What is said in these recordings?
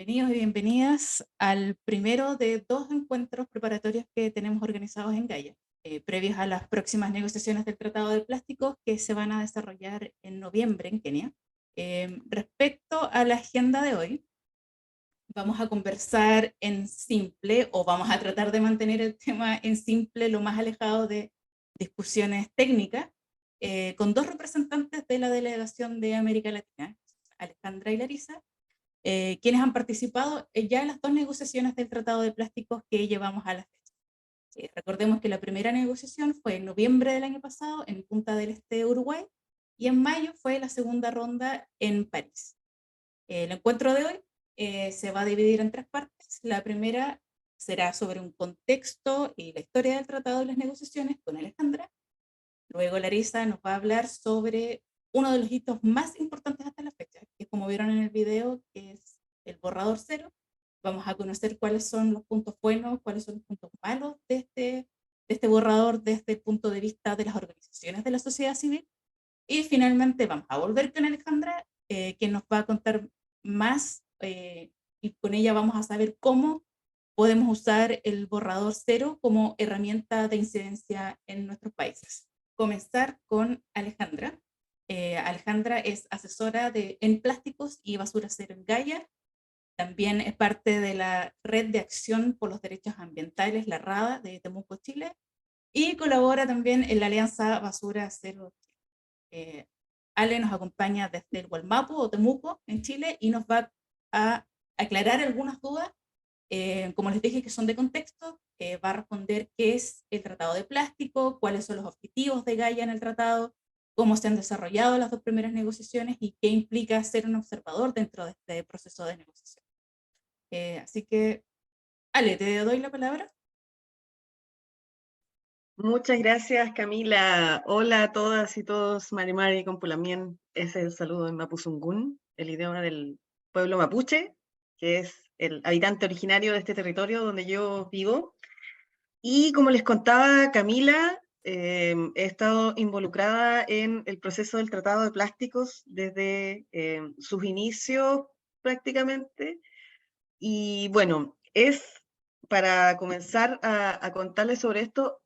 Bienvenidos y bienvenidas al primero de dos encuentros preparatorios que tenemos organizados en Gaia, previos a las próximas negociaciones del Tratado de Plásticos que se van a desarrollar en noviembre en Kenia. Respecto a la agenda de hoy, vamos a conversar en simple, o vamos a tratar de mantener el tema en simple, lo más alejado de discusiones técnicas, con dos representantes de la delegación de América Latina, Alejandra y Larisa, quienes han participado ya en las dos negociaciones del Tratado de Plásticos que llevamos a la fecha. Recordemos que la primera negociación fue en noviembre del año pasado en Punta del Este, Uruguay, y en mayo fue la segunda ronda en París. El encuentro de hoy se va a dividir en tres partes. La primera será sobre un contexto y la historia del tratado y las negociaciones con Alejandra. Luego Larisa nos va a hablar sobre uno de los hitos más importantes hasta la fecha, que como vieron en el video, que es el borrador cero. Vamos a conocer cuáles son los puntos buenos, cuáles son los puntos malos de este borrador desde el punto de vista de las organizaciones de la sociedad civil. Y finalmente vamos a volver con Alejandra, quien nos va a contar más, y con ella vamos a saber cómo podemos usar el borrador cero como herramienta de incidencia en nuestros países. Comenzar con Alejandra. Alejandra es asesora en plásticos y basura cero en Gaia. También es parte de la Red de Acción por los Derechos Ambientales, la RADA, de Temuco, Chile, y colabora también en la Alianza Basura Cero. Eh, Ale nos acompaña desde el Gualmapu o Temuco, en Chile, y nos va a aclarar algunas dudas. Como les dije, que son de contexto, va a responder qué es el Tratado de Plástico, cuáles son los objetivos de Gaia en el tratado, cómo se han desarrollado las dos primeras negociaciones y qué implica ser un observador dentro de este proceso de negociación. Así que, Ale, te doy la palabra. Muchas gracias, Camila. Hola a todas y todos, Marimari Compulamien. Ese es el saludo en Mapuzungún, el idioma del pueblo mapuche, que es el habitante originario de este territorio donde yo vivo. Y como les contaba Camila, he estado involucrada en el proceso del Tratado de Plásticos desde sus inicios prácticamente. Y bueno, para comenzar a contarles sobre esto,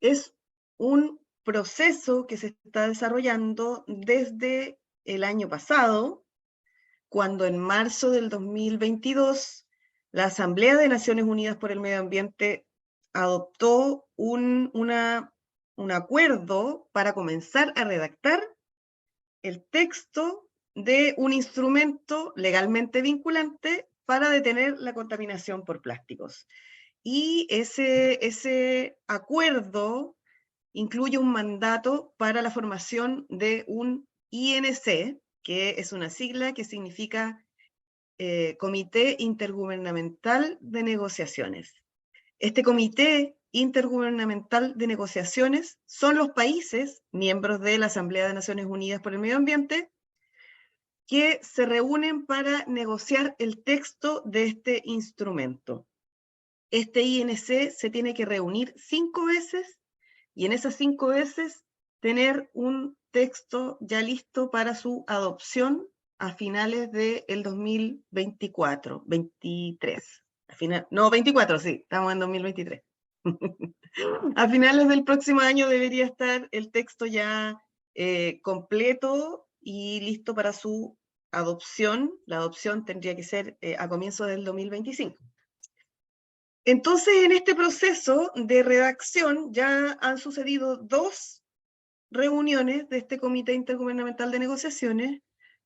es un proceso que se está desarrollando desde el año pasado, cuando en marzo del 2022 la Asamblea de Naciones Unidas por el Medio Ambiente adoptó un acuerdo para comenzar a redactar el texto de un instrumento legalmente vinculante para detener la contaminación por plásticos. Y ese acuerdo incluye un mandato para la formación de un INC, que es una sigla que significa Comité Intergubernamental de Negociaciones. Este Comité Intergubernamental de Negociaciones son los países miembros de la Asamblea de Naciones Unidas por el Medio Ambiente que se reúnen para negociar el texto de este instrumento. Este INC se tiene que reunir 5 veces y en esas 5 veces tener un texto ya listo para su adopción a finales del 2024, 23. No, 24, sí, estamos en 2023. A finales del próximo año debería estar el texto ya completo y listo para su adopción. La adopción tendría que ser a comienzos del 2025. Entonces, en este proceso de redacción ya han sucedido 2 reuniones de este Comité Intergubernamental de Negociaciones.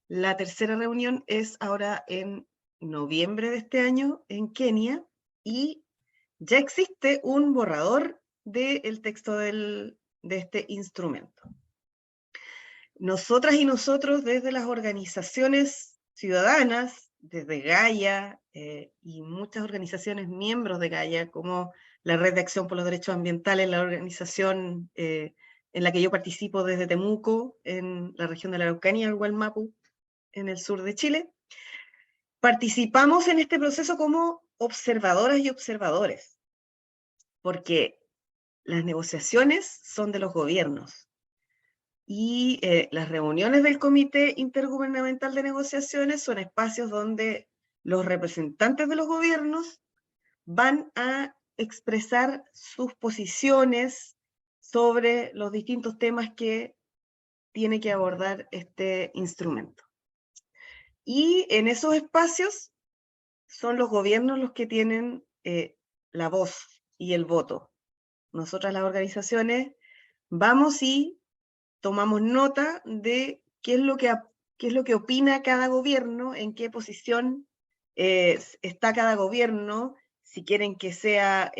La tercera reunión es ahora en noviembre de este año en Kenia y ya existe un borrador del texto de este instrumento. Nosotras y nosotros desde las organizaciones ciudadanas, desde Gaia y muchas organizaciones miembros de Gaia, como la Red de Acción por los Derechos Ambientales, la organización en la que yo participo desde Temuco, en la región de la Araucanía, el Gualmapu, en el sur de Chile, participamos en este proceso como observadoras y observadores, porque las negociaciones son de los gobiernos. Y las reuniones del Comité Intergubernamental de Negociaciones son espacios donde los representantes de los gobiernos van a expresar sus posiciones sobre los distintos temas que tiene que abordar este instrumento. Y en esos espacios son los gobiernos los que tienen la voz y el voto. Nosotras, las organizaciones, vamos y tomamos nota de qué es lo que opina cada gobierno, en qué posición está cada gobierno, si quieren que sea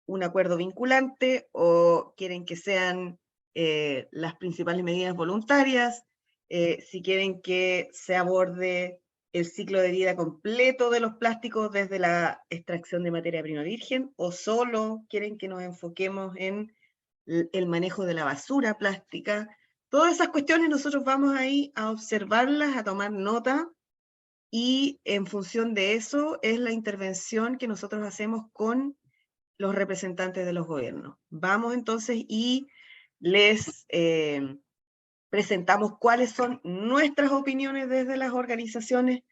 un acuerdo vinculante o quieren que sean las principales medidas voluntarias, si quieren que se aborde el ciclo de vida completo de los plásticos desde la extracción de materia prima virgen, o solo quieren que nos enfoquemos en el manejo de la basura plástica. Todas esas cuestiones nosotros vamos ahí a observarlas, a tomar nota, y en función de eso es la intervención que nosotros hacemos con los representantes de los gobiernos. Vamos entonces y les presentamos cuáles son nuestras opiniones desde las organizaciones,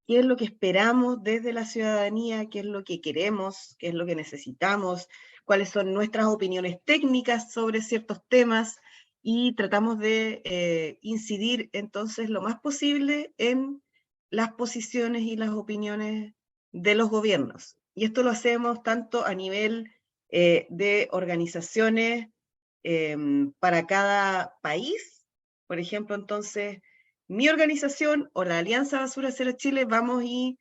qué es lo que esperamos desde la ciudadanía, qué es lo que queremos, qué es lo que necesitamos, cuáles son nuestras opiniones técnicas sobre ciertos temas, y tratamos de incidir entonces lo más posible en las posiciones y las opiniones de los gobiernos. Y esto lo hacemos tanto a nivel de organizaciones para cada país. Por ejemplo, entonces, mi organización o la Alianza Basura Cero Chile vamos y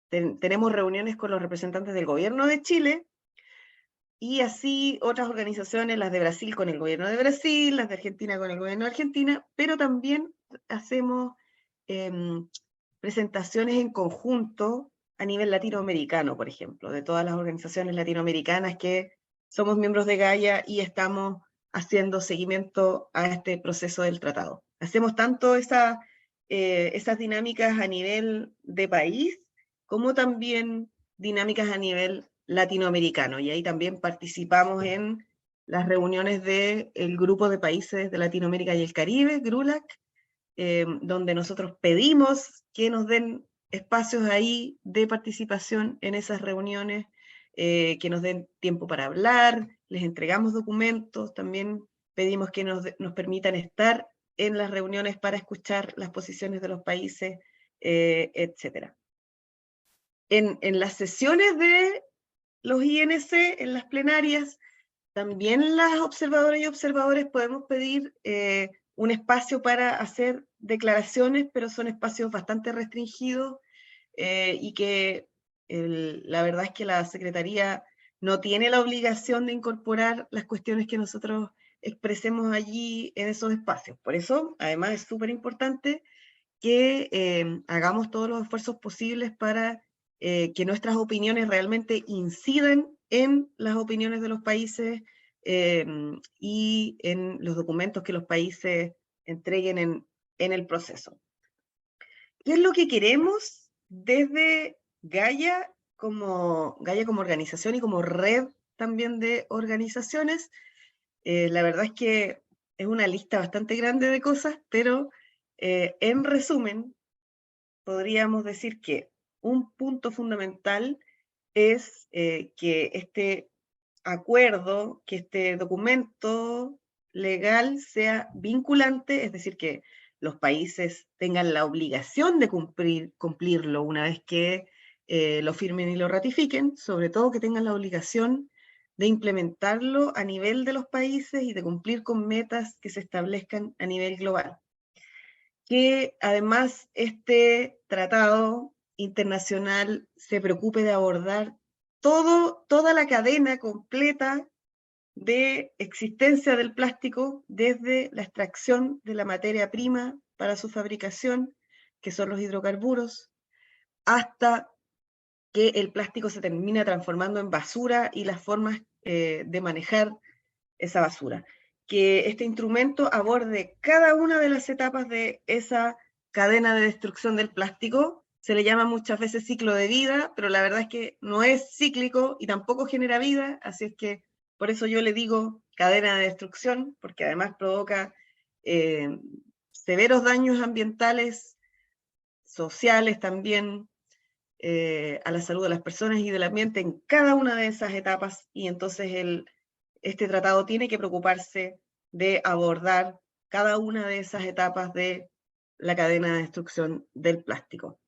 tenemos reuniones con los representantes del gobierno de Chile, y así otras organizaciones, las de Brasil con el gobierno de Brasil, las de Argentina con el gobierno de Argentina, pero también hacemos presentaciones en conjunto a nivel latinoamericano, por ejemplo, de todas las organizaciones latinoamericanas que somos miembros de Gaia y estamos haciendo seguimiento a este proceso del tratado. Hacemos tanto esas dinámicas a nivel de país, como también dinámicas a nivel latinoamericano, y ahí también participamos en las reuniones del Grupo de Países de Latinoamérica y el Caribe, GRULAC, donde nosotros pedimos que nos den espacios ahí de participación en esas reuniones, que nos den tiempo para hablar, les entregamos documentos, también pedimos que nos permitan estar en las reuniones para escuchar las posiciones de los países, etc. En las sesiones de los INC, en las plenarias, también las observadoras y observadores podemos pedir un espacio para hacer declaraciones, pero son espacios bastante restringidos, y que la verdad es que la Secretaría no tiene la obligación de incorporar las cuestiones que nosotros expresemos allí en esos espacios. Por eso, además, es súper importante que hagamos todos los esfuerzos posibles para que nuestras opiniones realmente incidan en las opiniones de los países y en los documentos que los países entreguen en el proceso. ¿Qué es lo que queremos desde Gaia como organización y como red también de organizaciones? La verdad es que es una lista bastante grande de cosas, pero en resumen, podríamos decir que un punto fundamental es que este acuerdo, que este documento legal sea vinculante, es decir, que los países tengan la obligación de cumplirlo una vez que lo firmen y lo ratifiquen, sobre todo que tengan la obligación de implementarlo a nivel de los países y de cumplir con metas que se establezcan a nivel global. Que además este tratado internacional se preocupe de abordar toda la cadena completa de existencia del plástico, desde la extracción de la materia prima para su fabricación, que son los hidrocarburos, hasta que el plástico se termina transformando en basura y las formas de manejar esa basura. Que este instrumento aborde cada una de las etapas de esa cadena de destrucción del plástico. Se le llama muchas veces ciclo de vida, pero la verdad es que no es cíclico y tampoco genera vida, así es que por eso yo le digo cadena de destrucción, porque además provoca severos daños ambientales, sociales también, a la salud de las personas y del ambiente en cada una de esas etapas, y entonces este tratado tiene que preocuparse de abordar cada una de esas etapas de la cadena de destrucción del plástico.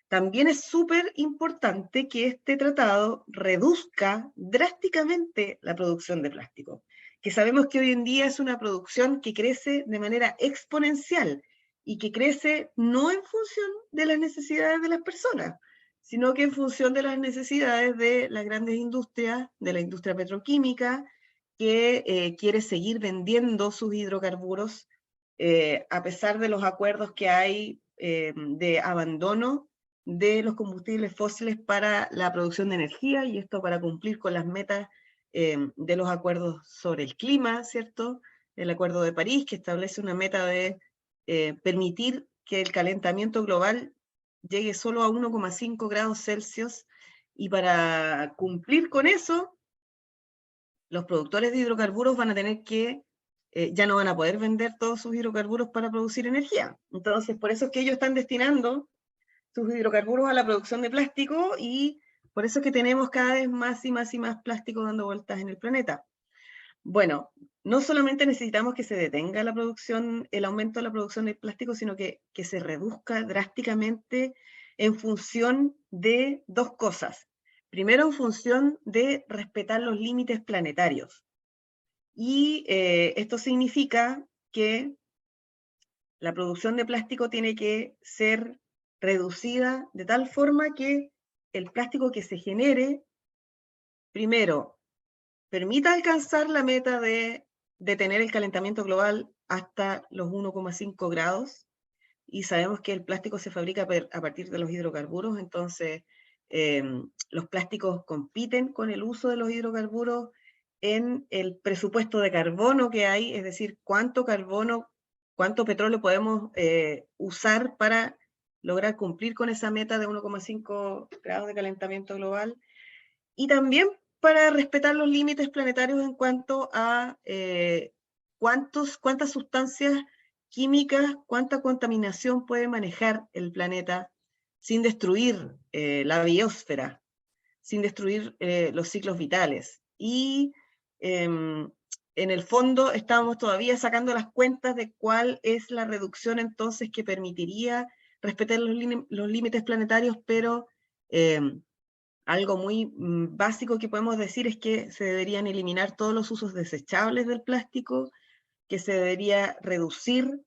También es súper importante que este tratado reduzca drásticamente la producción de plástico, que sabemos que hoy en día es una producción que crece de manera exponencial y que crece no en función de las necesidades de las personas, sino que en función de las necesidades de las grandes industrias, de la industria petroquímica, que quiere seguir vendiendo sus hidrocarburos a pesar de los acuerdos que hay de abandono de los combustibles fósiles para la producción de energía, y esto para cumplir con las metas de los acuerdos sobre el clima, ¿cierto? El Acuerdo de París, que establece una meta de permitir que el calentamiento global llegue solo a 1,5 grados Celsius, y para cumplir con eso, los productores de hidrocarburos van a tener que, ya no van a poder vender todos sus hidrocarburos para producir energía. Entonces, por eso es que ellos están destinando sus hidrocarburos a la producción de plástico, y por eso es que tenemos cada vez más y más y más plástico dando vueltas en el planeta. Bueno, no solamente necesitamos que se detenga la producción, el aumento de la producción de plástico, sino que se reduzca drásticamente en función de dos cosas. Primero, en función de respetar los límites planetarios. Y esto significa que la producción de plástico tiene que ser reducida de tal forma que el plástico que se genere, primero, permita alcanzar la meta de detener el calentamiento global hasta los 1,5 grados, y sabemos que el plástico se fabrica a partir de los hidrocarburos, entonces los plásticos compiten con el uso de los hidrocarburos en el presupuesto de carbono que hay, es decir, cuánto carbono, cuánto petróleo podemos usar para lograr cumplir con esa meta de 1,5 grados de calentamiento global, y también para respetar los límites planetarios en cuanto a cuántas sustancias químicas, cuánta contaminación puede manejar el planeta sin destruir la biosfera, sin destruir los ciclos vitales. Y en el fondo estamos todavía sacando las cuentas de cuál es la reducción entonces que permitiría respetar los límites planetarios, pero algo muy básico que podemos decir es que se deberían eliminar todos los usos desechables del plástico, que se debería reducir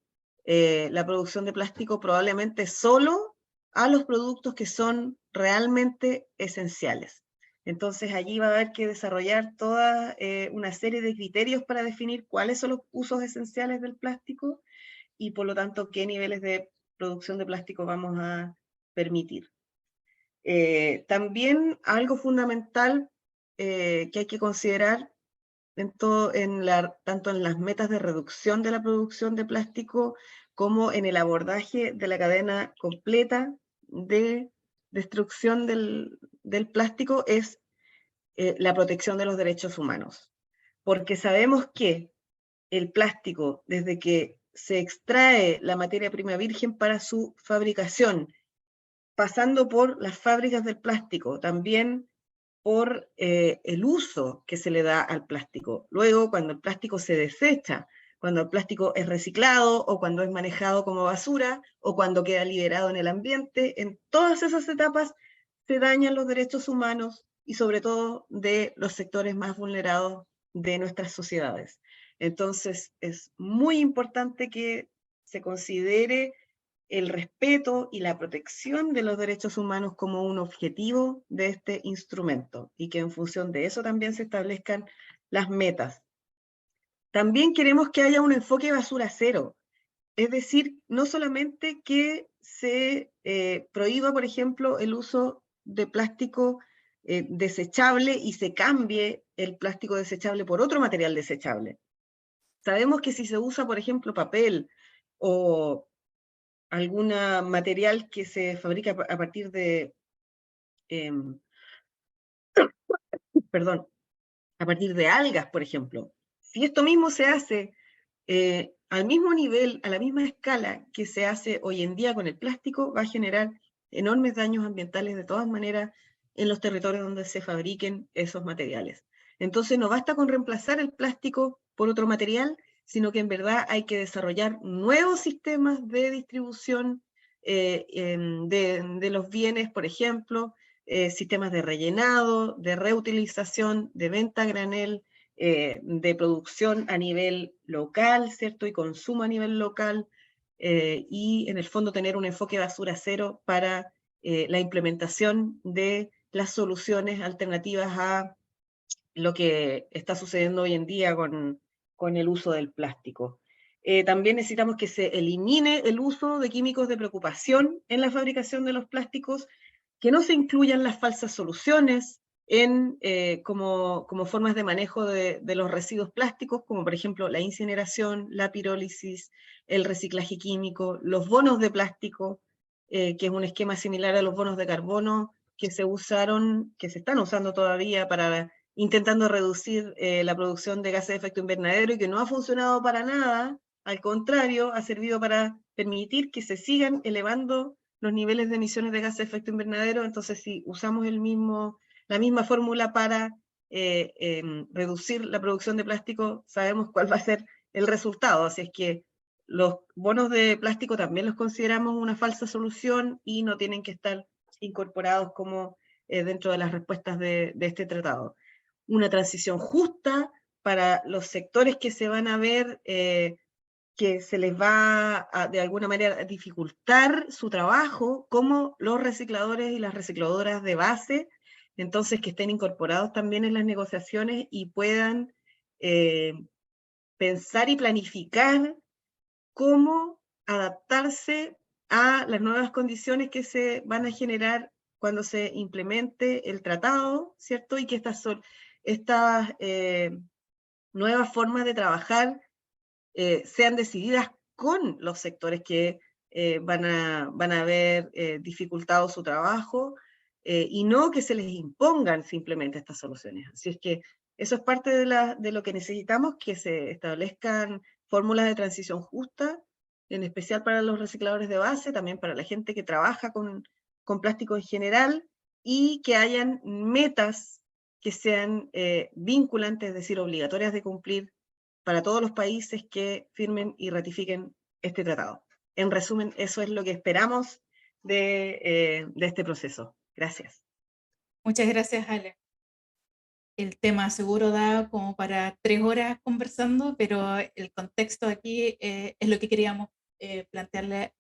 la producción de plástico probablemente solo a los productos que son realmente esenciales. Entonces allí va a haber que desarrollar toda una serie de criterios para definir cuáles son los usos esenciales del plástico, y por lo tanto qué niveles de producción de plástico vamos a permitir. También algo fundamental que hay que considerar tanto en las metas de reducción de la producción de plástico como en el abordaje de la cadena completa de destrucción del plástico es la protección de los derechos humanos. Porque sabemos que el plástico, desde que se extrae la materia prima virgen para su fabricación, pasando por las fábricas del plástico, también por el uso que se le da al plástico. Luego, cuando el plástico se desecha, cuando el plástico es reciclado o cuando es manejado como basura o cuando queda liberado en el ambiente, en todas esas etapas se dañan los derechos humanos y sobre todo de los sectores más vulnerados de nuestras sociedades. Entonces, es muy importante que se considere el respeto y la protección de los derechos humanos como un objetivo de este instrumento, y que en función de eso también se establezcan las metas. También queremos que haya un enfoque basura cero, es decir, no solamente que se prohíba, por ejemplo, el uso de plástico desechable y se cambie el plástico desechable por otro material desechable. Sabemos que si se usa, por ejemplo, papel o algún material que se fabrica a partir de, perdón, a partir de algas, por ejemplo. Si esto mismo se hace al mismo nivel, a la misma escala que se hace hoy en día con el plástico, va a generar enormes daños ambientales de todas maneras en los territorios donde se fabriquen esos materiales. Entonces no basta con reemplazar el plástico por otro material, sino que en verdad hay que desarrollar nuevos sistemas de distribución de los bienes, por ejemplo, sistemas de rellenado, de reutilización, de venta a granel, de producción a nivel local, ¿cierto? Y consumo a nivel local, y en el fondo tener un enfoque basura cero para la implementación de las soluciones alternativas a lo que está sucediendo hoy en día con el uso del plástico. También necesitamos que se elimine el uso de químicos de preocupación en la fabricación de los plásticos, que no se incluyan las falsas soluciones como formas de manejo de los residuos plásticos, como por ejemplo la incineración, la pirólisis, el reciclaje químico, los bonos de plástico, que es un esquema similar a los bonos de carbono que se usaron, que se están usando todavía para intentando reducir la producción de gases de efecto invernadero y que no ha funcionado para nada, al contrario, ha servido para permitir que se sigan elevando los niveles de emisiones de gases de efecto invernadero. Entonces, si usamos la misma fórmula para reducir la producción de plástico, sabemos cuál va a ser el resultado. Así es que los bonos de plástico también los consideramos una falsa solución y no tienen que estar incorporados como dentro de las respuestas de este tratado. Una transición justa para los sectores que se van a ver que se les va a, de alguna manera, dificultar su trabajo, como los recicladores y las recicladoras de base, entonces que estén incorporados también en las negociaciones y puedan pensar y planificar cómo adaptarse a las nuevas condiciones que se van a generar cuando se implemente el tratado, ¿cierto? Y que estas nuevas formas de trabajar sean decididas con los sectores que van a haber dificultado su trabajo y no que se les impongan simplemente estas soluciones. Así es que eso es parte de lo que necesitamos, que se establezcan fórmulas de transición justa, en especial para los recicladores de base, también para la gente que trabaja con plástico en general, y que hayan metas que sean vinculantes, es decir, obligatorias de cumplir para todos los países que firmen y ratifiquen este tratado. En resumen, eso es lo que esperamos de este proceso. Gracias. Muchas gracias, Ale. El tema seguro da como para 3 horas conversando, pero el contexto aquí es lo que queríamos plantearle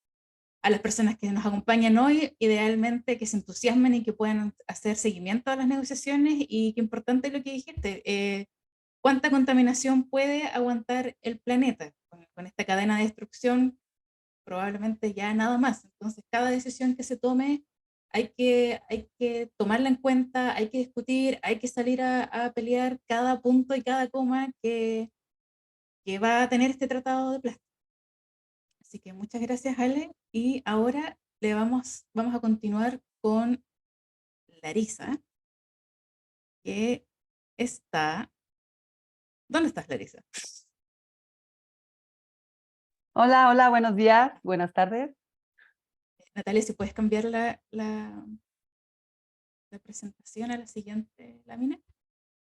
a las personas que nos acompañan hoy, idealmente que se entusiasmen y que puedan hacer seguimiento a las negociaciones. Y qué importante lo que dijiste, cuánta contaminación puede aguantar el planeta con esta cadena de destrucción, probablemente ya nada más. Entonces, cada decisión que se tome hay que tomarla en cuenta, hay que discutir, hay que salir a pelear cada punto y cada coma que va a tener este tratado de plástico. Así que muchas gracias, Ale. Y ahora vamos a continuar con Larisa, que está... ¿Dónde estás, Larisa? Hola, hola, buenos días, buenas tardes. Natalia, si puedes cambiar la presentación a la siguiente lámina.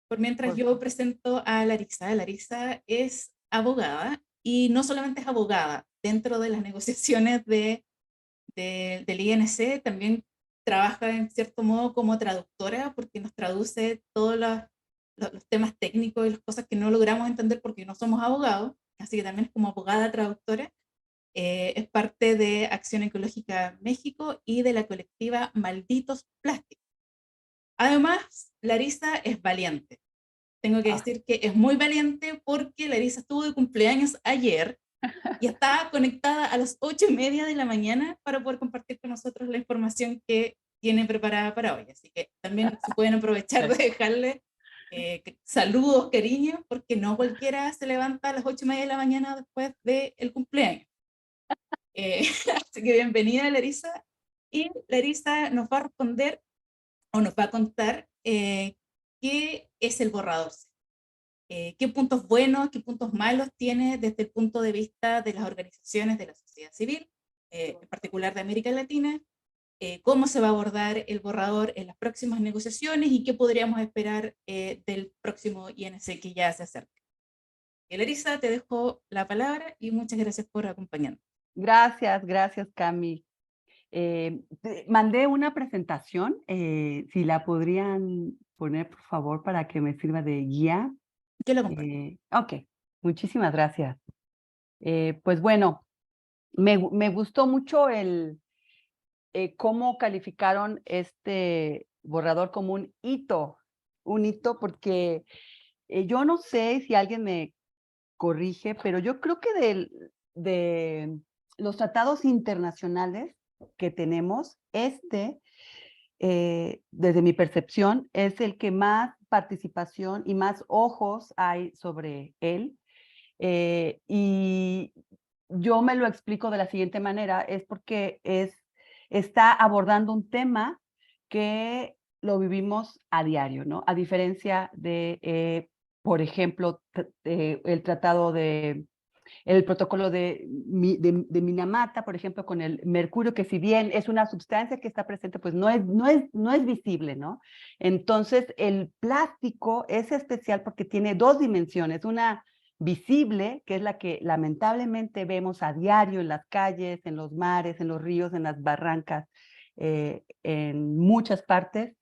Por mientras yo presento a Larisa. Larisa es abogada y no solamente es abogada, dentro de las negociaciones del INC también trabaja en cierto modo como traductora porque nos traduce todos los temas técnicos y las cosas que no logramos entender porque no somos abogados, así que también es como abogada traductora. Es parte de Acción Ecológica México y de la colectiva Malditos Plásticos. Además, Larisa es valiente. Tengo que decir que es muy valiente porque Larisa estuvo de cumpleaños ayer y está conectada a las 8:30 de la mañana para poder compartir con nosotros la información que tiene preparada para hoy. Así que también se pueden aprovechar de dejarle saludos, cariños, porque no cualquiera se levanta a las 8:30 de la mañana después del cumpleaños. Así que bienvenida, Larisa. Y Larisa nos va a responder o nos va a contar qué es el borrador. qué puntos buenos, qué puntos malos tiene desde el punto de vista de las organizaciones de la sociedad civil, en particular de América Latina, cómo se va a abordar el borrador en las próximas negociaciones y qué podríamos esperar del próximo INC que ya se acerca. Larisa, te dejo la palabra y muchas gracias por acompañarnos. Gracias, Cami. Mandé una presentación, si la podrían poner, por favor, para que me sirva de guía. Yo la comparto. Ok, muchísimas gracias. Pues bueno, me gustó mucho cómo calificaron este borrador como un hito porque yo no sé si alguien me corrige, pero yo creo que de los tratados internacionales que tenemos, desde mi percepción, es el que más participación y más ojos hay sobre él. Y yo me lo explico de la siguiente manera, es porque está abordando un tema que lo vivimos a diario, ¿no? A diferencia de, por ejemplo, el protocolo de Minamata, por ejemplo, con el mercurio, que si bien es una sustancia que está presente, pues no es visible, ¿no? Entonces, el plástico es especial porque tiene dos dimensiones, una visible, que es la que lamentablemente vemos a diario en las calles, en los mares, en los ríos, en las barrancas, en muchas partes,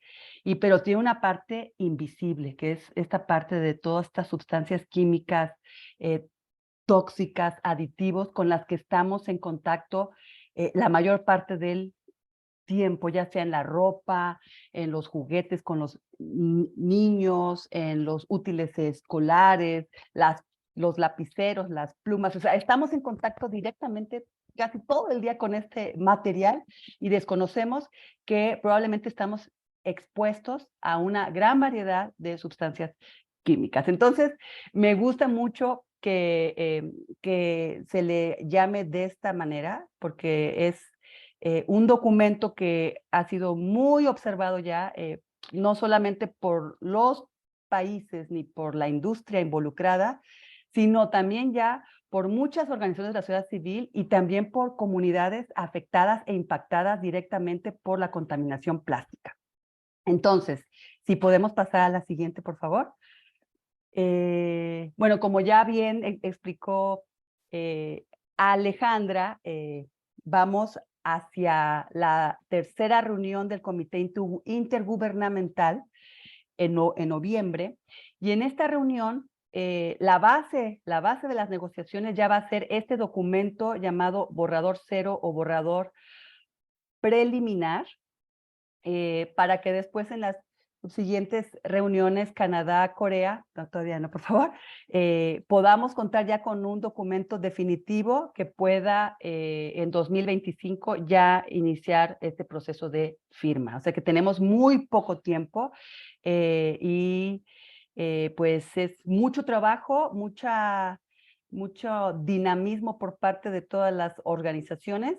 pero tiene una parte invisible, que es esta parte de todas estas sustancias químicas tóxicas, aditivos, con las que estamos en contacto la mayor parte del tiempo, ya sea en la ropa, en los juguetes con los niños, en los útiles escolares, los lapiceros, las plumas. O sea, estamos en contacto directamente casi todo el día con este material y desconocemos que probablemente estamos expuestos a una gran variedad de sustancias químicas. Entonces, me gusta mucho que se le llame de esta manera, porque es un documento que ha sido muy observado ya, no solamente por los países ni por la industria involucrada, sino también ya por muchas organizaciones de la sociedad civil y también por comunidades afectadas e impactadas directamente por la contaminación plástica. Entonces, si podemos pasar a la siguiente, por favor. Bueno, como ya bien explicó Alejandra, vamos hacia la tercera reunión del Comité Intergubernamental en noviembre, y en esta reunión la base de las negociaciones ya va a ser este documento llamado borrador cero o borrador preliminar, para que después en las siguientes reuniones, Canadá, Corea, no, todavía no, por favor, podamos contar ya con un documento definitivo que pueda en 2025 ya iniciar este proceso de firma. O sea que tenemos muy poco tiempo pues es mucho trabajo, mucho dinamismo por parte de todas las organizaciones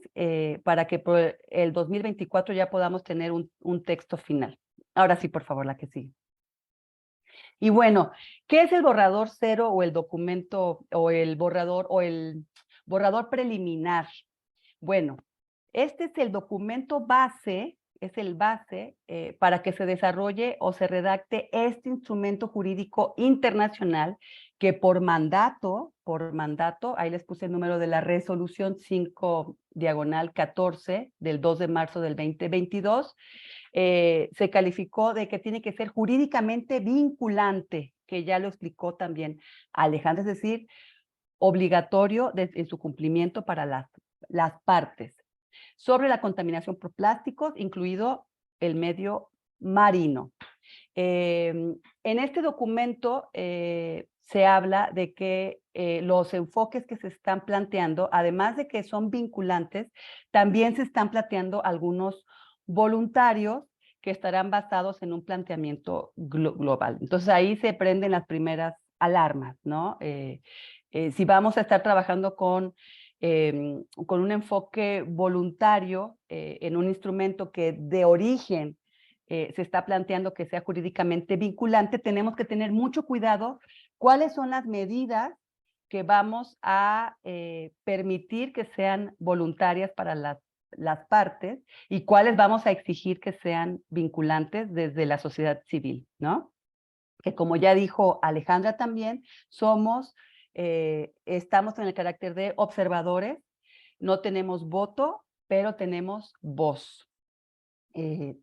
para que por el 2024 ya podamos tener un texto final. Ahora sí, por favor, la que sigue. Y bueno, ¿qué es el borrador cero o el documento o el borrador preliminar? Bueno, este es el documento base, es el base para que se desarrolle o se redacte este instrumento jurídico internacional que por mandato, ahí les puse el número de la resolución 5/14 del 2 de marzo del 2022, se calificó de que tiene que ser jurídicamente vinculante, que ya lo explicó también Alejandra, es decir, obligatorio en su cumplimiento para las partes, sobre la contaminación por plásticos, incluido el medio marino. En este documento se habla de que los enfoques que se están planteando, además de que son vinculantes, también se están planteando algunos voluntarios que estarán basados en un planteamiento global. Entonces ahí se prenden las primeras alarmas, ¿no? Si vamos a estar trabajando con un enfoque voluntario en un instrumento que de origen se está planteando que sea jurídicamente vinculante, tenemos que tener mucho cuidado ¿Cuáles son las medidas que vamos a permitir que sean voluntarias para las partes y cuáles vamos a exigir que sean vinculantes desde la sociedad civil, ¿no? Que como ya dijo Alejandra también, estamos en el carácter de observadores, no tenemos voto, pero tenemos voz.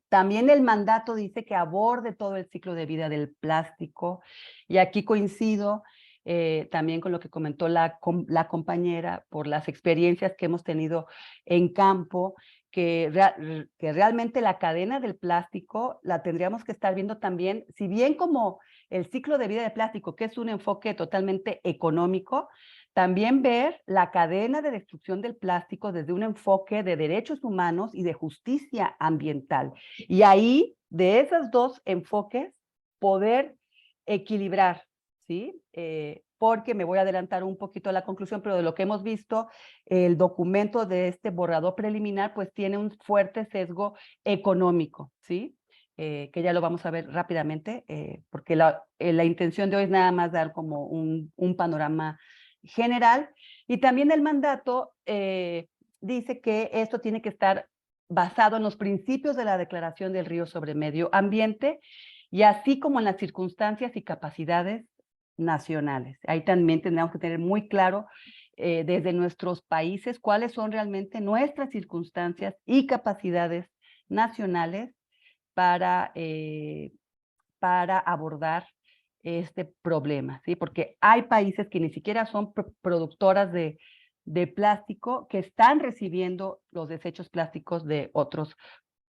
También el mandato dice que aborde todo el ciclo de vida del plástico, y aquí coincido también con lo que comentó la compañera por las experiencias que hemos tenido en campo, que realmente la cadena del plástico la tendríamos que estar viendo también, si bien como el ciclo de vida del plástico, que es un enfoque totalmente económico, también ver la cadena de destrucción del plástico desde un enfoque de derechos humanos y de justicia ambiental. Y ahí, de esos dos enfoques, poder equilibrar, ¿sí? Porque me voy a adelantar un poquito a la conclusión, pero de lo que hemos visto, el documento de este borrador preliminar, pues tiene un fuerte sesgo económico, ¿sí? Que ya lo vamos a ver rápidamente, porque la intención de hoy es nada más dar como un panorama general, y también el mandato dice que esto tiene que estar basado en los principios de la Declaración del Río sobre Medio Ambiente y así como en las circunstancias y capacidades nacionales. Ahí también tendríamos que tener muy claro desde nuestros países cuáles son realmente nuestras circunstancias y capacidades nacionales para abordar este problema, ¿sí? Porque hay países que ni siquiera son productoras de plástico que están recibiendo los desechos plásticos de otros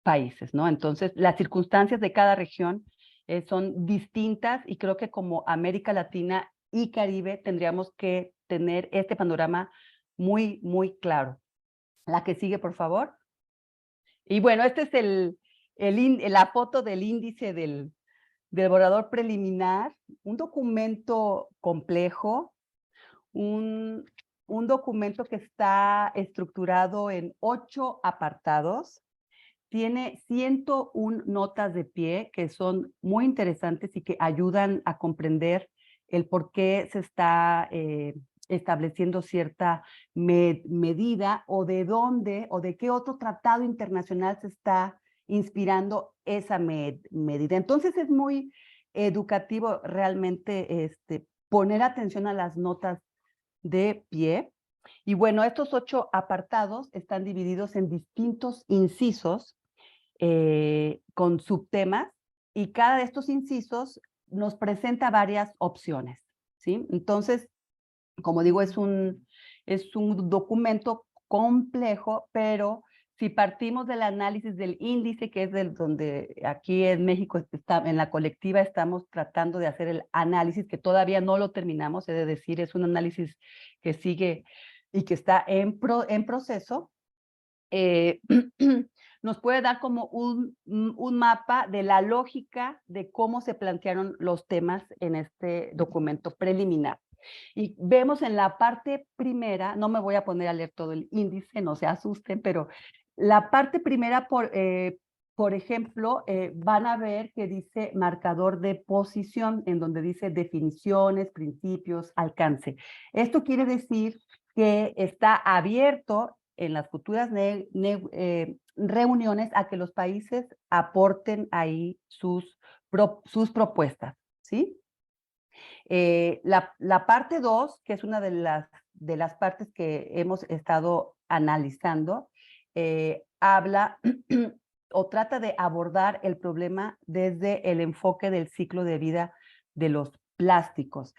países, ¿no? Entonces, las circunstancias de cada región son distintas y creo que como América Latina y Caribe tendríamos que tener este panorama muy, muy claro. La que sigue, por favor. Y bueno, este es la foto del índice del borrador preliminar, un documento complejo, un documento que está estructurado en 8 apartados, tiene 101 notas de pie que son muy interesantes y que ayudan a comprender el por qué se está estableciendo cierta medida o de dónde o de qué otro tratado internacional se está inspirando esa medida. Entonces es muy educativo realmente poner atención a las notas de pie. Y bueno, estos 8 apartados están divididos en distintos incisos con subtemas, y cada de estos incisos nos presenta varias opciones, ¿sí? Entonces, como digo, es un documento complejo, pero si partimos del análisis del índice, que es donde aquí en México, en la colectiva, estamos tratando de hacer el análisis, que todavía no lo terminamos, he de decir, es un análisis que sigue y que está en proceso, nos puede dar como un mapa de la lógica de cómo se plantearon los temas en este documento preliminar. Y vemos en la parte primera, no me voy a poner a leer todo el índice, no se asusten, pero la parte primera, por ejemplo, van a ver que dice marcador de posición, en donde dice definiciones, principios, alcance. Esto quiere decir que está abierto en las futuras reuniones a que los países aporten ahí sus propuestas, ¿sí? La parte 2, que es una de las partes que hemos estado analizando, habla o trata de abordar el problema desde el enfoque del ciclo de vida de los plásticos.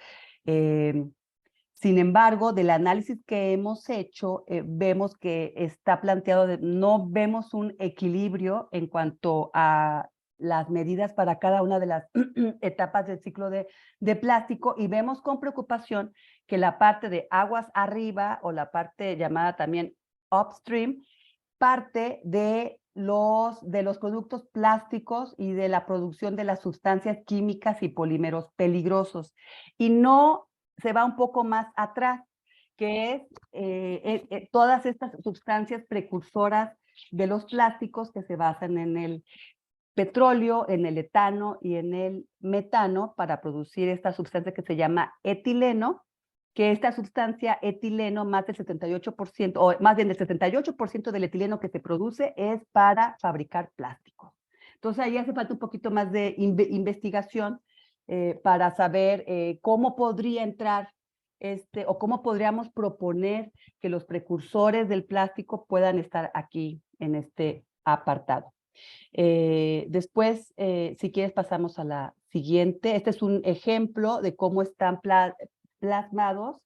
Sin embargo, del análisis que hemos hecho, vemos que está planteado, no vemos un equilibrio en cuanto a las medidas para cada una de las etapas del ciclo de plástico, y vemos con preocupación que la parte de aguas arriba, o la parte llamada también upstream, parte de los productos plásticos y de la producción de las sustancias químicas y polímeros peligrosos, y no se va un poco más atrás, que es todas estas sustancias precursoras de los plásticos que se basan en petróleo, en el etano y en el metano para producir esta sustancia que se llama etileno, que esta sustancia etileno, más del 78%, o más bien del 78% del etileno que se produce es para fabricar plásticos. Entonces ahí hace falta un poquito más de investigación para saber cómo podría entrar o cómo podríamos proponer que los precursores del plástico puedan estar aquí en este apartado. Después, si quieres, pasamos a la siguiente. Este es un ejemplo de cómo están plasmados.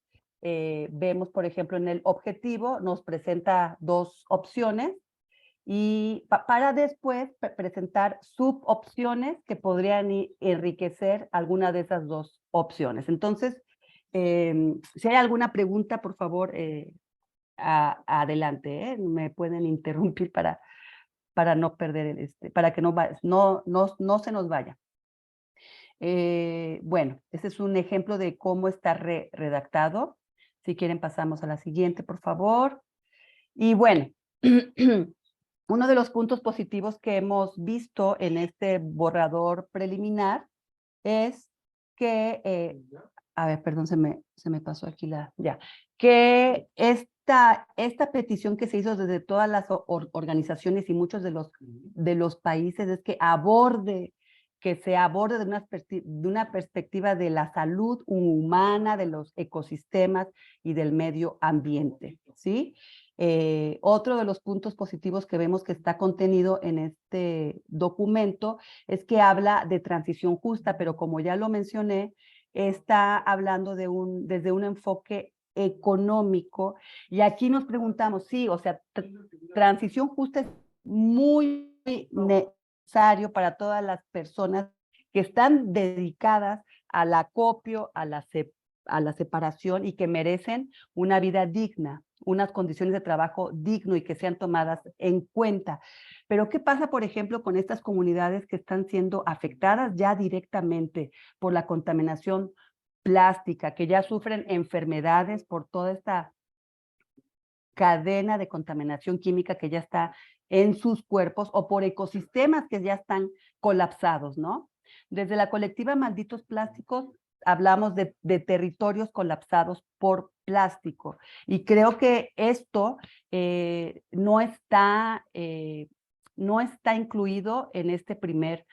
Vemos, por ejemplo, en el objetivo nos presenta dos opciones y para después presentar subopciones que podrían enriquecer alguna de esas dos opciones. Entonces, si hay alguna pregunta, por favor, adelante, me pueden interrumpir para no perder para que no se nos vaya. Bueno, este es un ejemplo de cómo está redactado. Si quieren, pasamos a la siguiente, por favor. Y bueno, uno de los puntos positivos que hemos visto en este borrador preliminar es que, a ver, perdón, se me pasó aquí que esta petición que se hizo desde todas las organizaciones y muchos de los países es que se aborde de una perspectiva de la salud humana, de los ecosistemas y del medio ambiente, ¿sí? Otro de los puntos positivos que vemos que está contenido en este documento es que habla de transición justa, pero como ya lo mencioné, está hablando desde un enfoque económico, y aquí nos preguntamos, sí, o sea, transición justa es muy necesario para todas las personas que están dedicadas al acopio, a la separación y que merecen una vida digna, unas condiciones de trabajo digno y que sean tomadas en cuenta. Pero ¿qué pasa, por ejemplo, con estas comunidades que están siendo afectadas ya directamente por la contaminación plástica, que ya sufren enfermedades por toda esta cadena de contaminación química que ya está en sus cuerpos o por ecosistemas que ya están colapsados, ¿no? Desde la colectiva Malditos Plásticos hablamos de territorios colapsados por plástico y creo que esto no está incluido en este primer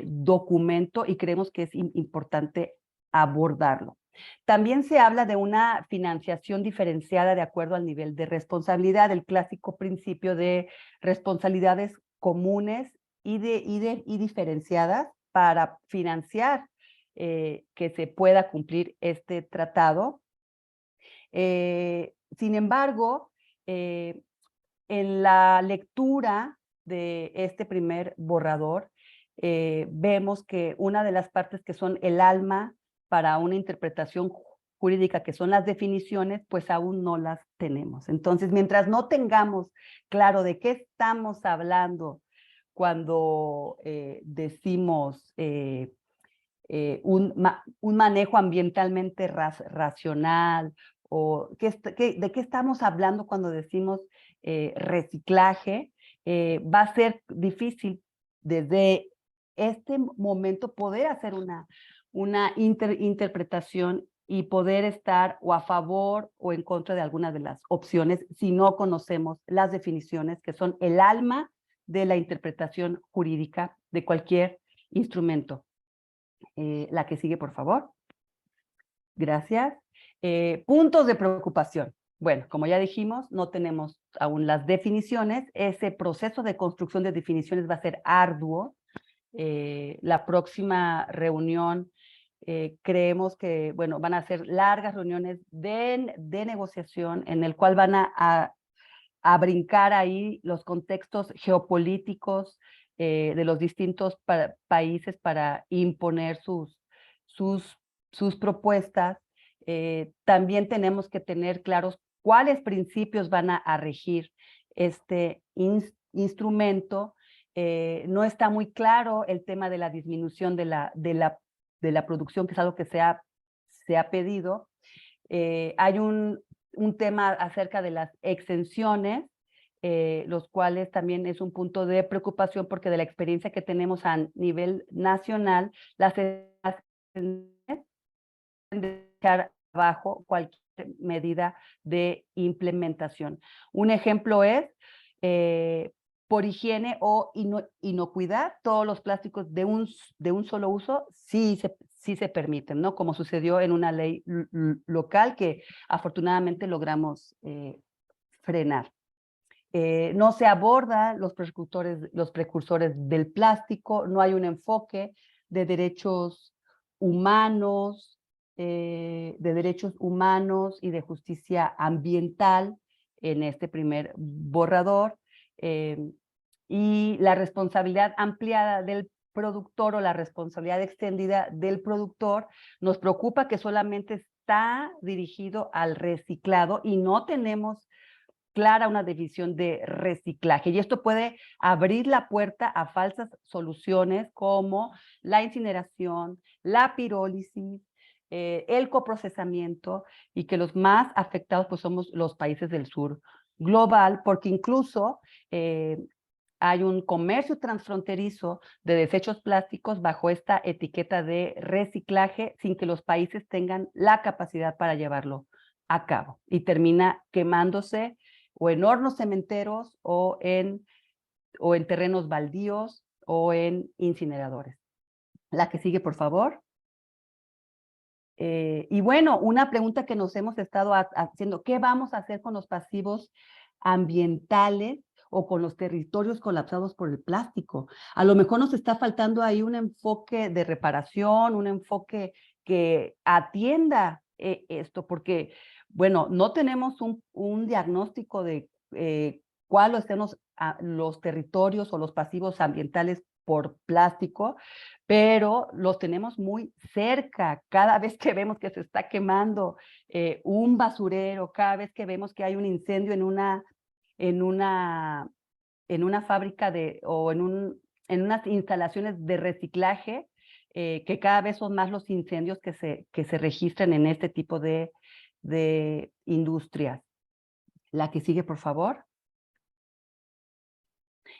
documento y creemos que es importante abordarlo. También se habla de una financiación diferenciada de acuerdo al nivel de responsabilidad, el clásico principio de responsabilidades comunes y diferenciadas para financiar que se pueda cumplir este tratado. Sin embargo, en la lectura de este primer borrador, vemos que una de las partes que son el alma para una interpretación jurídica, que son las definiciones, pues aún no las tenemos. Entonces, mientras no tengamos claro de qué estamos hablando cuando decimos un manejo ambientalmente racional, o de qué estamos hablando cuando decimos reciclaje, va a ser difícil desde este momento poder hacer una interpretación y poder estar o a favor o en contra de alguna de las opciones si no conocemos las definiciones que son el alma de la interpretación jurídica de cualquier instrumento. La que sigue, por favor. Gracias. Puntos de preocupación. Bueno, como ya dijimos, no tenemos aún las definiciones. Ese proceso de construcción de definiciones va a ser arduo. La próxima reunión, creemos que, bueno, van a ser largas reuniones de negociación en el cual van a brincar ahí los contextos geopolíticos de los distintos países para imponer sus propuestas. También tenemos que tener claros cuáles principios van a regir este instrumento. No está muy claro el tema de la disminución de la producción, que es algo que se ha pedido. Hay un tema acerca de las exenciones los cuales también es un punto de preocupación porque de la experiencia que tenemos a nivel nacional, las dejar abajo cualquier medida de implementación. Un ejemplo es, por higiene o inocuidad, todos los plásticos de un solo uso sí se permiten, ¿no? Como sucedió en una ley local que afortunadamente logramos frenar. No se aborda los precursores del plástico, no hay un enfoque de derechos humanos, y de justicia ambiental en este primer borrador. eh, y la responsabilidad ampliada del productor o la responsabilidad extendida del productor nos preocupa que solamente está dirigido al reciclado y no tenemos clara una definición de reciclaje. Y esto puede abrir la puerta a falsas soluciones como la incineración, la pirólisis, el coprocesamiento, y que los más afectados pues somos los países del sur global, porque incluso hay un comercio transfronterizo de desechos plásticos bajo esta etiqueta de reciclaje sin que los países tengan la capacidad para llevarlo a cabo, y termina quemándose o en hornos cementeros o en terrenos baldíos o en incineradores. La que sigue, por favor. Y bueno, una pregunta que nos hemos estado haciendo: ¿qué vamos a hacer con los pasivos ambientales o con los territorios colapsados por el plástico? A lo mejor nos está faltando ahí un enfoque de reparación, un enfoque que atienda esto, porque, bueno, no tenemos un diagnóstico de cuáles son los territorios o los pasivos ambientales por plástico, pero los tenemos muy cerca. Cada vez que vemos que se está quemando un basurero, cada vez que vemos que hay un incendio en una fábrica o en unas instalaciones de reciclaje, que cada vez son más los incendios que se registran en este tipo de industrias. La que sigue, por favor.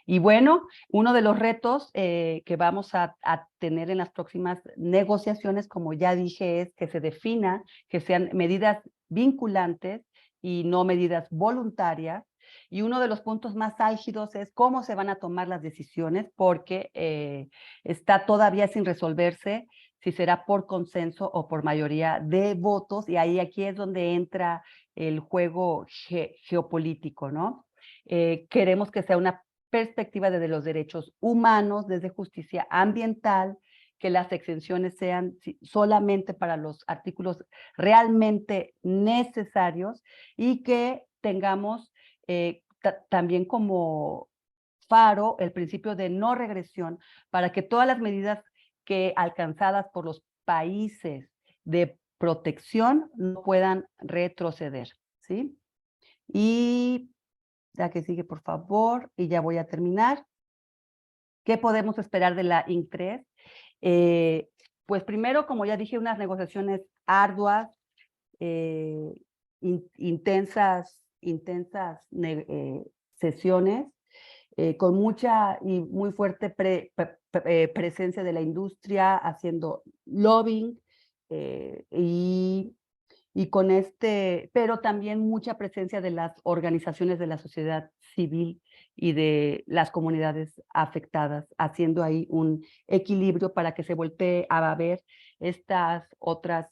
Y bueno, uno de los retos que vamos a tener en las próximas negociaciones, como ya dije, es que se defina que sean medidas vinculantes y no medidas voluntarias. Y uno de los puntos más álgidos es cómo se van a tomar las decisiones, porque está todavía sin resolverse si será por consenso o por mayoría de votos. Y aquí es donde entra el juego geopolítico, ¿no? Queremos que sea una perspectiva desde los derechos humanos, desde justicia ambiental, que las exenciones sean solamente para los artículos realmente necesarios, y que tengamos también como faro el principio de no regresión, para que todas las medidas que alcanzadas por los países de protección no puedan retroceder, ¿sí? Y la que sigue, por favor, y ya voy a terminar. ¿Qué podemos esperar de la INCRES? Pues primero, como ya dije, unas negociaciones arduas, intensas sesiones, con mucha y muy fuerte presencia de la industria haciendo lobbying, y con pero también mucha presencia de las organizaciones de la sociedad civil y de las comunidades afectadas, haciendo ahí un equilibrio para que se voltee a ver estas otras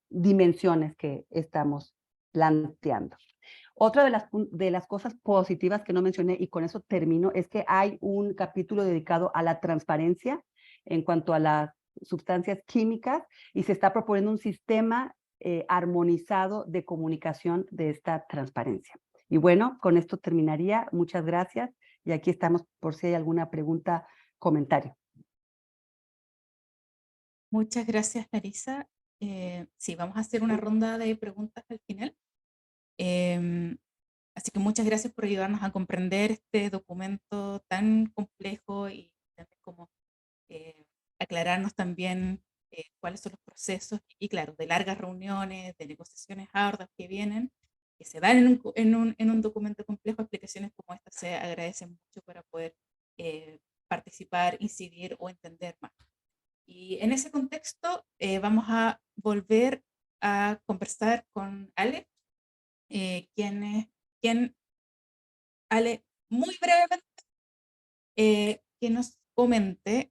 dimensiones que estamos planteando. Otra de las cosas positivas que no mencioné, y con eso termino, es que hay un capítulo dedicado a la transparencia en cuanto a las sustancias químicas, y se está proponiendo un sistema armonizado de comunicación de esta transparencia. Y bueno, con esto terminaría. Muchas gracias, y aquí estamos por si hay alguna pregunta, comentario. Muchas gracias, Larisa. Sí, vamos a hacer una ronda de preguntas al final. Así que muchas gracias por ayudarnos a comprender este documento tan complejo, y también como aclararnos también cuáles son los procesos, y claro, de largas reuniones, de negociaciones arduas que vienen. que se dan en un documento complejo, explicaciones como esta se agradecen mucho para poder participar, incidir o entender más. Y en ese contexto vamos a volver a conversar con Ale, quien Ale, muy brevemente, que nos comente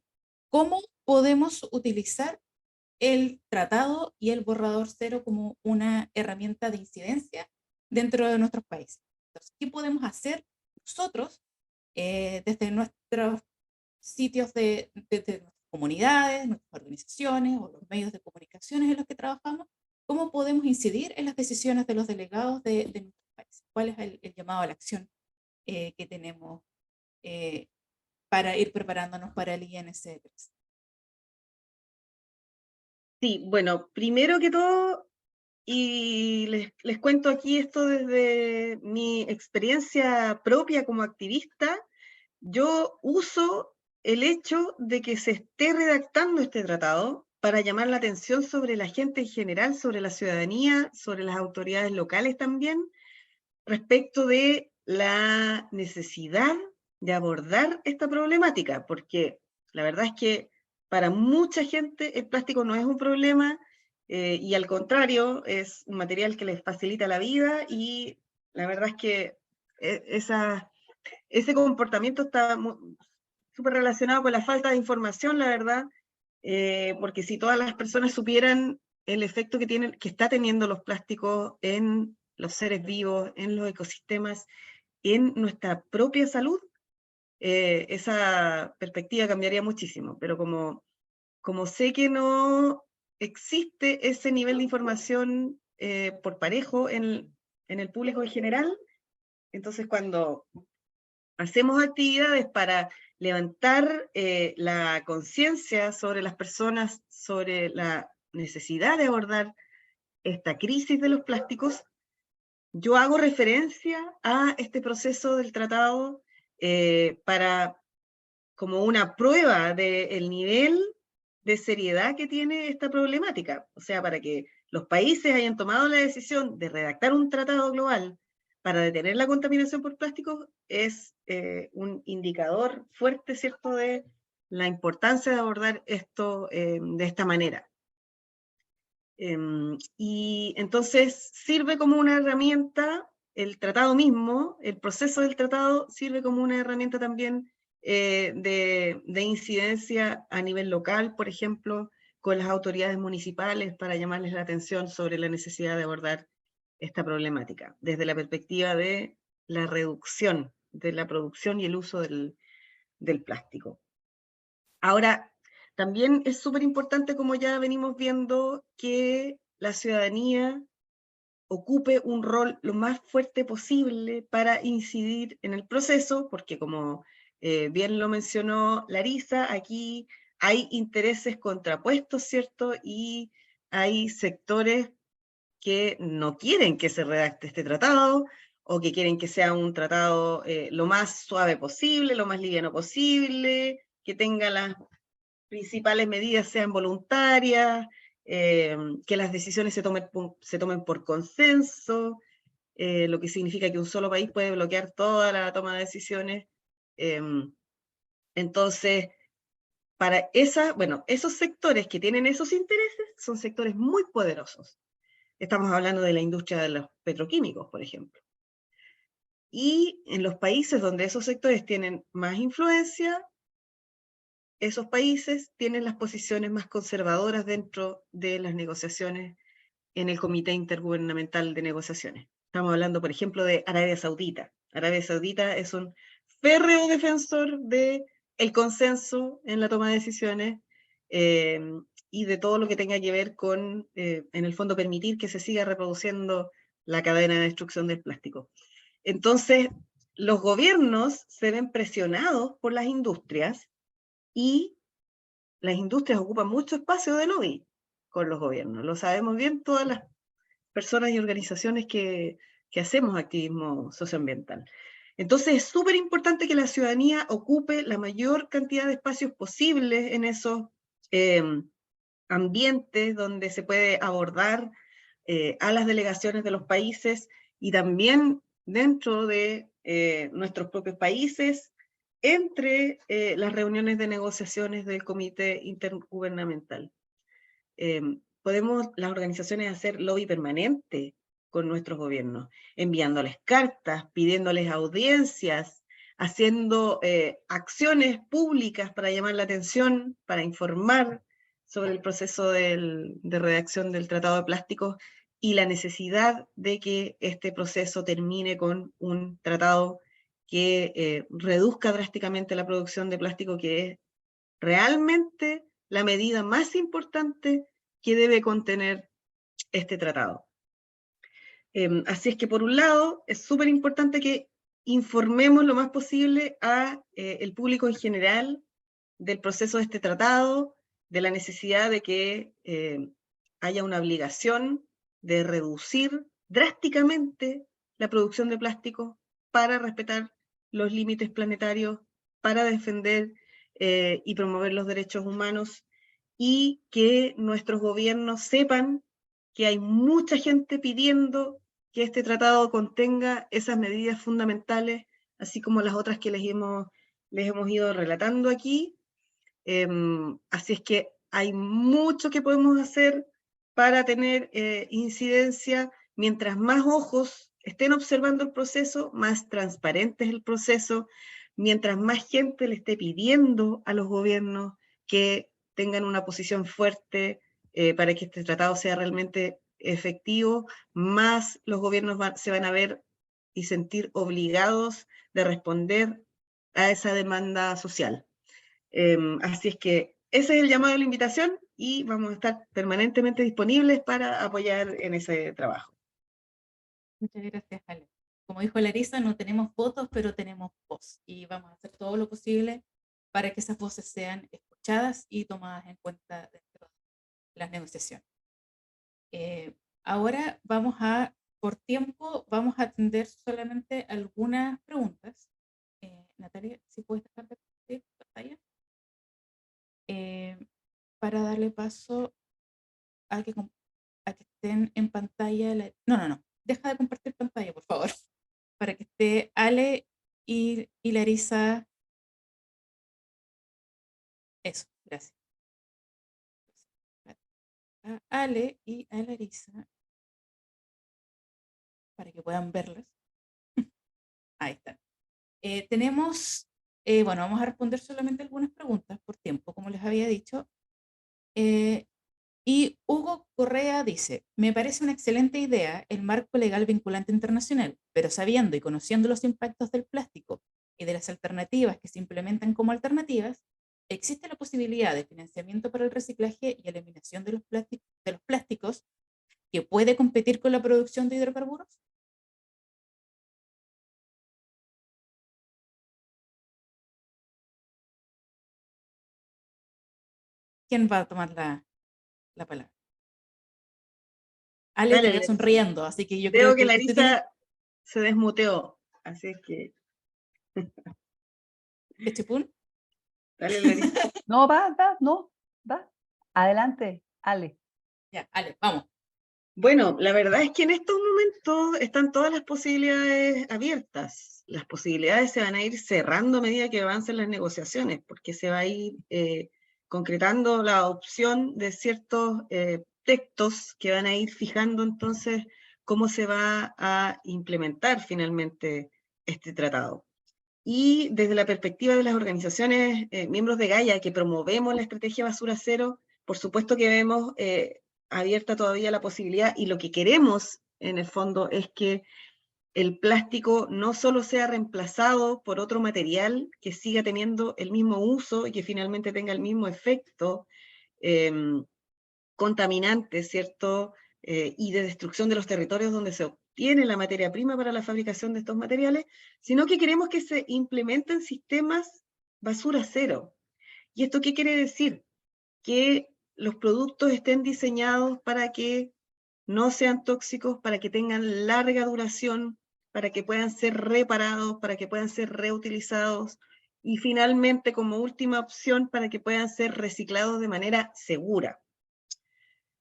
cómo podemos utilizar el tratado y el borrador cero como una herramienta de incidencia dentro de nuestros países. Entonces, ¿qué podemos hacer nosotros desde nuestros sitios de nuestras comunidades, nuestras organizaciones o los medios de comunicaciones en los que trabajamos? ¿Cómo podemos incidir en las decisiones de los delegados de nuestros países? ¿Cuál es el llamado a la acción que tenemos para ir preparándonos para el INC3? Sí, bueno, primero que todo, y les cuento aquí esto desde mi experiencia propia como activista, yo uso el hecho de que se esté redactando este tratado para llamar la atención sobre la gente en general, sobre la ciudadanía, sobre las autoridades locales también, respecto de la necesidad de abordar esta problemática, porque la verdad es que para mucha gente el plástico no es un problema y al contrario, es un material que les facilita la vida y la verdad es que ese comportamiento está súper relacionado con la falta de información, la verdad, porque si todas las personas supieran el efecto que está teniendo los plásticos en los seres vivos, en los ecosistemas, en nuestra propia salud, esa perspectiva cambiaría muchísimo. Pero como sé que no existe ese nivel de información por parejo en el público en general, entonces cuando hacemos actividades para levantar la conciencia sobre las personas, sobre la necesidad de abordar esta crisis de los plásticos, yo hago referencia a este proceso del tratado como una prueba del nivel de seriedad que tiene esta problemática. O sea, para que los países hayan tomado la decisión de redactar un tratado global para detener la contaminación por plásticos es un indicador fuerte, ¿cierto?, de la importancia de abordar esto de esta manera. Y entonces sirve como una herramienta, el tratado mismo, el proceso del tratado sirve como una herramienta también de incidencia a nivel local, por ejemplo, con las autoridades municipales para llamarles la atención sobre la necesidad de abordar esta problemática, desde la perspectiva de la reducción de la producción y el uso del plástico. Ahora, también es súper importante, como ya venimos viendo, que la ciudadanía ocupe un rol lo más fuerte posible para incidir en el proceso, porque como bien lo mencionó Larisa, aquí hay intereses contrapuestos, ¿cierto? Y hay sectores que no quieren que se redacte este tratado, o que quieren que sea un tratado lo más suave posible, lo más liviano posible, que tenga las principales medidas sean voluntarias, que las decisiones se tomen por consenso, lo que significa que un solo país puede bloquear toda la toma de decisiones. Entonces, para esos sectores que tienen esos intereses son sectores muy poderosos. Estamos hablando de la industria de los petroquímicos, por ejemplo. Y en los países donde esos sectores tienen más influencia, esos países tienen las posiciones más conservadoras dentro de las negociaciones en el Comité Intergubernamental de Negociaciones. Estamos hablando, por ejemplo, de Arabia Saudita. Arabia Saudita es un férreo defensor del consenso en la toma de decisiones y de todo lo que tenga que ver con, en el fondo, permitir que se siga reproduciendo la cadena de destrucción del plástico. Entonces, los gobiernos se ven presionados por las industrias y las industrias ocupan mucho espacio de lobby con los gobiernos. Lo sabemos bien todas las personas y organizaciones que hacemos activismo socioambiental. Entonces es súper importante que la ciudadanía ocupe la mayor cantidad de espacios posibles en esos ambientes donde se puede abordar a las delegaciones de los países y también dentro de nuestros propios países, entre las reuniones de negociaciones del Comité Intergubernamental. Podemos las organizaciones hacer lobby permanente con nuestros gobiernos, enviándoles cartas, pidiéndoles audiencias, haciendo acciones públicas para llamar la atención, para informar sobre el proceso de redacción del Tratado de Plásticos y la necesidad de que este proceso termine con un tratado que reduzca drásticamente la producción de plástico, que es realmente la medida más importante que debe contener este tratado. Así es que, por un lado, es súper importante que informemos lo más posible a el público en general del proceso de este tratado, de la necesidad de que haya una obligación de reducir drásticamente la producción de plástico para respetar los límites planetarios, para defender y promover los derechos humanos, y que nuestros gobiernos sepan que hay mucha gente pidiendo que este tratado contenga esas medidas fundamentales, así como las otras que les hemos ido relatando aquí. Así es que hay mucho que podemos hacer para tener incidencia. Mientras más ojos estén observando el proceso, más transparente es el proceso, mientras más gente le esté pidiendo a los gobiernos que tengan una posición fuerte para que este tratado sea realmente efectivo, más los gobiernos se van a ver y sentir obligados de responder a esa demanda social. Así es que ese es el llamado de la invitación y vamos a estar permanentemente disponibles para apoyar en ese trabajo. Muchas gracias, Ale. Como dijo Larisa, no tenemos votos, pero tenemos voz, y vamos a hacer todo lo posible para que esas voces sean escuchadas y tomadas en cuenta dentro de las negociaciones. Ahora por tiempo, vamos a atender solamente algunas preguntas. Natalia, si puedes dejar de compartir pantalla. Para darle paso a que estén en pantalla. No. Deja de compartir pantalla, por favor. Para que esté Ale y Larisa. Eso, gracias. A Ale y a Larisa, para que puedan verlas. Ahí están. Bueno, vamos a responder solamente algunas preguntas por tiempo, como les había dicho. Y Hugo Correa dice: me parece una excelente idea el marco legal vinculante internacional, pero sabiendo y conociendo los impactos del plástico y de las alternativas que se implementan como alternativas, ¿existe la posibilidad de financiamiento para el reciclaje y eliminación de los plásticos que puede competir con la producción de hidrocarburos? ¿Quién va a tomar la palabra? Ale te veo sonriendo, así que yo creo que Larisa se desmuteó, así es que... ¿Es chipún? Dale, Larisa. No, va. Adelante, Ale. Ya, Ale, vamos. Bueno, la verdad es que en estos momentos están todas las posibilidades abiertas. Las posibilidades se van a ir cerrando a medida que avancen las negociaciones, porque se va a ir concretando la opción de ciertos textos que van a ir fijando entonces cómo se va a implementar finalmente este tratado. Y desde la perspectiva de las organizaciones miembros de Gaia que promovemos la estrategia basura cero, por supuesto que vemos abierta todavía la posibilidad, y lo que queremos en el fondo es que el plástico no solo sea reemplazado por otro material que siga teniendo el mismo uso y que finalmente tenga el mismo efecto contaminante, ¿cierto? Y de destrucción de los territorios donde se obtiene la materia prima para la fabricación de estos materiales, sino que queremos que se implementen sistemas basura cero. ¿Y esto qué quiere decir? Que los productos estén diseñados para que no sean tóxicos, para que tengan larga duración, para que puedan ser reparados, para que puedan ser reutilizados, y finalmente, como última opción, para que puedan ser reciclados de manera segura.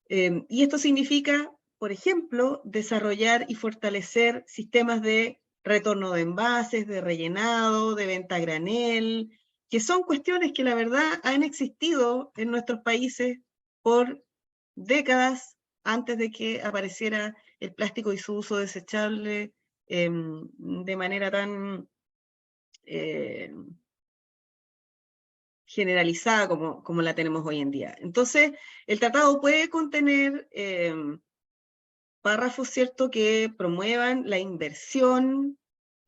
Y esto significa por ejemplo, desarrollar y fortalecer sistemas de retorno de envases, de rellenado, de venta a granel, que son cuestiones que la verdad han existido en nuestros países por décadas antes de que apareciera el plástico y su uso desechable de manera tan generalizada como la tenemos hoy en día. Entonces, el tratado puede contener párrafos, ¿cierto?, que promuevan la inversión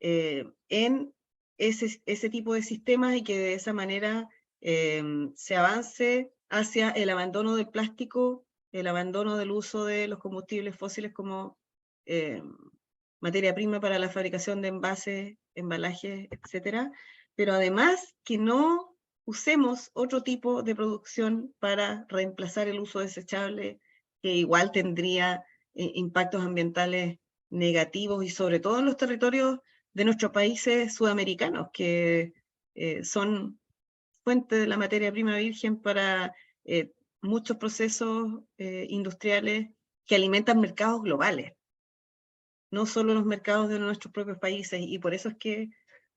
en ese tipo de sistemas y que de esa manera se avance hacia el abandono del plástico, el abandono del uso de los combustibles fósiles como materia prima para la fabricación de envases, embalajes, etcétera, pero además que no usemos otro tipo de producción para reemplazar el uso desechable, que igual tendría impactos ambientales negativos y sobre todo en los territorios de nuestros países sudamericanos, que son fuente de la materia prima virgen para muchos procesos industriales que alimentan mercados globales, no solo los mercados de nuestros propios países, y por eso es que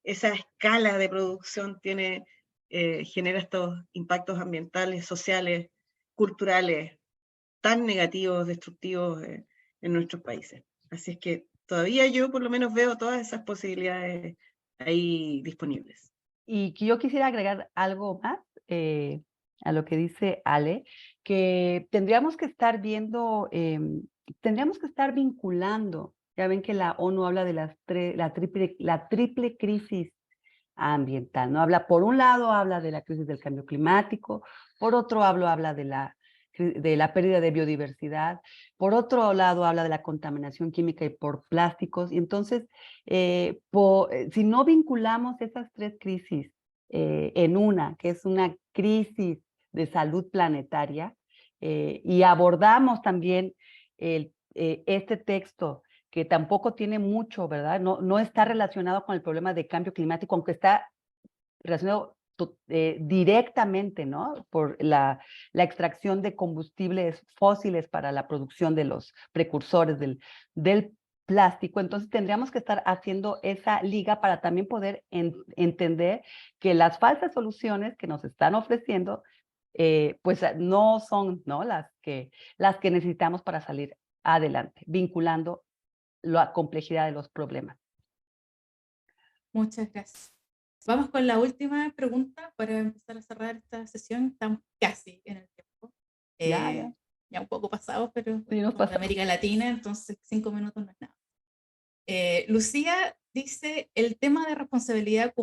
esa escala de producción genera estos impactos ambientales, sociales, culturales, tan negativos, destructivos en nuestros países. Así es que todavía yo por lo menos veo todas esas posibilidades ahí disponibles. Y que yo quisiera agregar algo más a lo que dice Ale, que tendríamos que estar viendo, tendríamos que estar vinculando. Ya ven que la ONU habla de la triple crisis ambiental, ¿no? Habla, por un lado, habla de la crisis del cambio climático, por otro habla de la pérdida de biodiversidad, por otro lado habla de la contaminación química y por plásticos, y entonces, si no vinculamos esas tres crisis en una, que es una crisis de salud planetaria, y abordamos también este texto, que tampoco tiene mucho, ¿verdad? No está relacionado con el problema de cambio climático, aunque está relacionado directamente, ¿no? Por la extracción de combustibles fósiles para la producción de los precursores del plástico. Entonces tendríamos que estar haciendo esa liga para también poder entender que las falsas soluciones que nos están ofreciendo, pues no son, ¿no?, las que necesitamos para salir adelante, vinculando la complejidad de los problemas. Muchas gracias. Vamos con la última pregunta para empezar a cerrar esta sesión. Estamos casi en el tiempo. Ya. Ya un poco pasados, pero Sí, nos somos de pasamos. América Latina, entonces 5 minutos no es nada. Lucía dice el tema de responsabilidades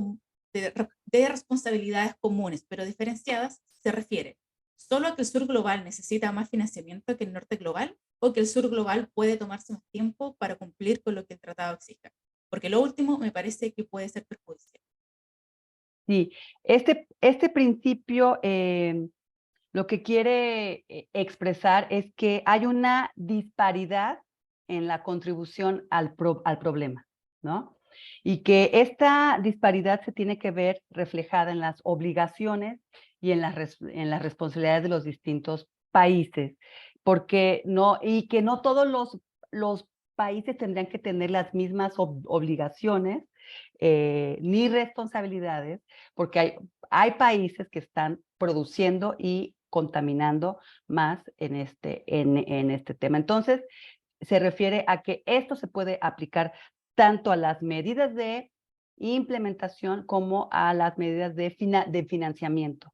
comunes, pero diferenciadas, se refiere solo a que el sur global necesita más financiamiento que el norte global, o que el sur global puede tomarse más tiempo para cumplir con lo que el tratado exija. Porque lo último me parece que puede ser perjudicial. Sí, este principio lo que quiere expresar es que hay una disparidad en la contribución al problema, ¿no? Y que esta disparidad se tiene que ver reflejada en las obligaciones y en las responsabilidades de los distintos países, y que no todos los países tendrían que tener las mismas obligaciones ni responsabilidades, porque hay países que están produciendo y contaminando más en este tema. Entonces, se refiere a que esto se puede aplicar tanto a las medidas de implementación como a las medidas de financiamiento.